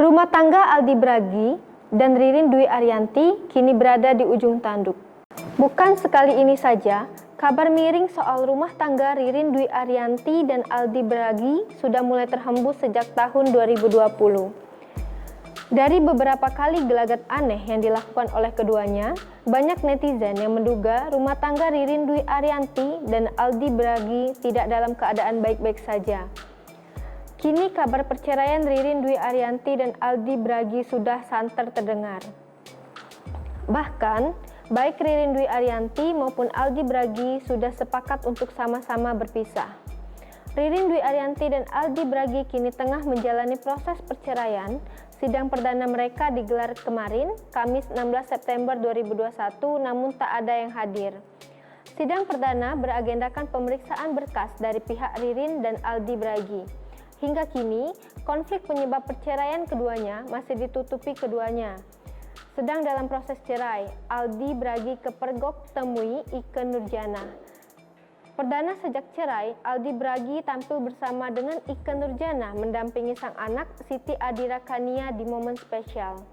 Rumah tangga Aldi Bragi dan Ririn Dwi Ariyanti kini berada di ujung tanduk. Bukan sekali ini saja, kabar miring soal rumah tangga Ririn Dwi Ariyanti dan Aldi Bragi sudah mulai terhembus sejak tahun 2020. Dari beberapa kali gelagat aneh yang dilakukan oleh keduanya, banyak netizen yang menduga rumah tangga Ririn Dwi Ariyanti dan Aldi Bragi tidak dalam keadaan baik-baik saja. Kini kabar perceraian Ririn Dwi Ariyanti dan Aldi Bragi sudah santer terdengar. Bahkan, baik Ririn Dwi Ariyanti maupun Aldi Bragi sudah sepakat untuk sama-sama berpisah. Ririn Dwi Ariyanti dan Aldi Bragi kini tengah menjalani proses perceraian. Sidang perdana mereka digelar kemarin, Kamis 16 September 2021, namun tak ada yang hadir. Sidang perdana beragendakan pemeriksaan berkas dari pihak Ririn dan Aldi Bragi. Hingga kini, konflik penyebab perceraian keduanya masih ditutupi keduanya. Sedang dalam proses cerai, Aldi Bragi kepergok temui Ikke Nurjanah. Perdana sejak cerai, Aldi Bragi tampil bersama dengan Ikke Nurjanah mendampingi sang anak Siti Adira Kania di momen spesial.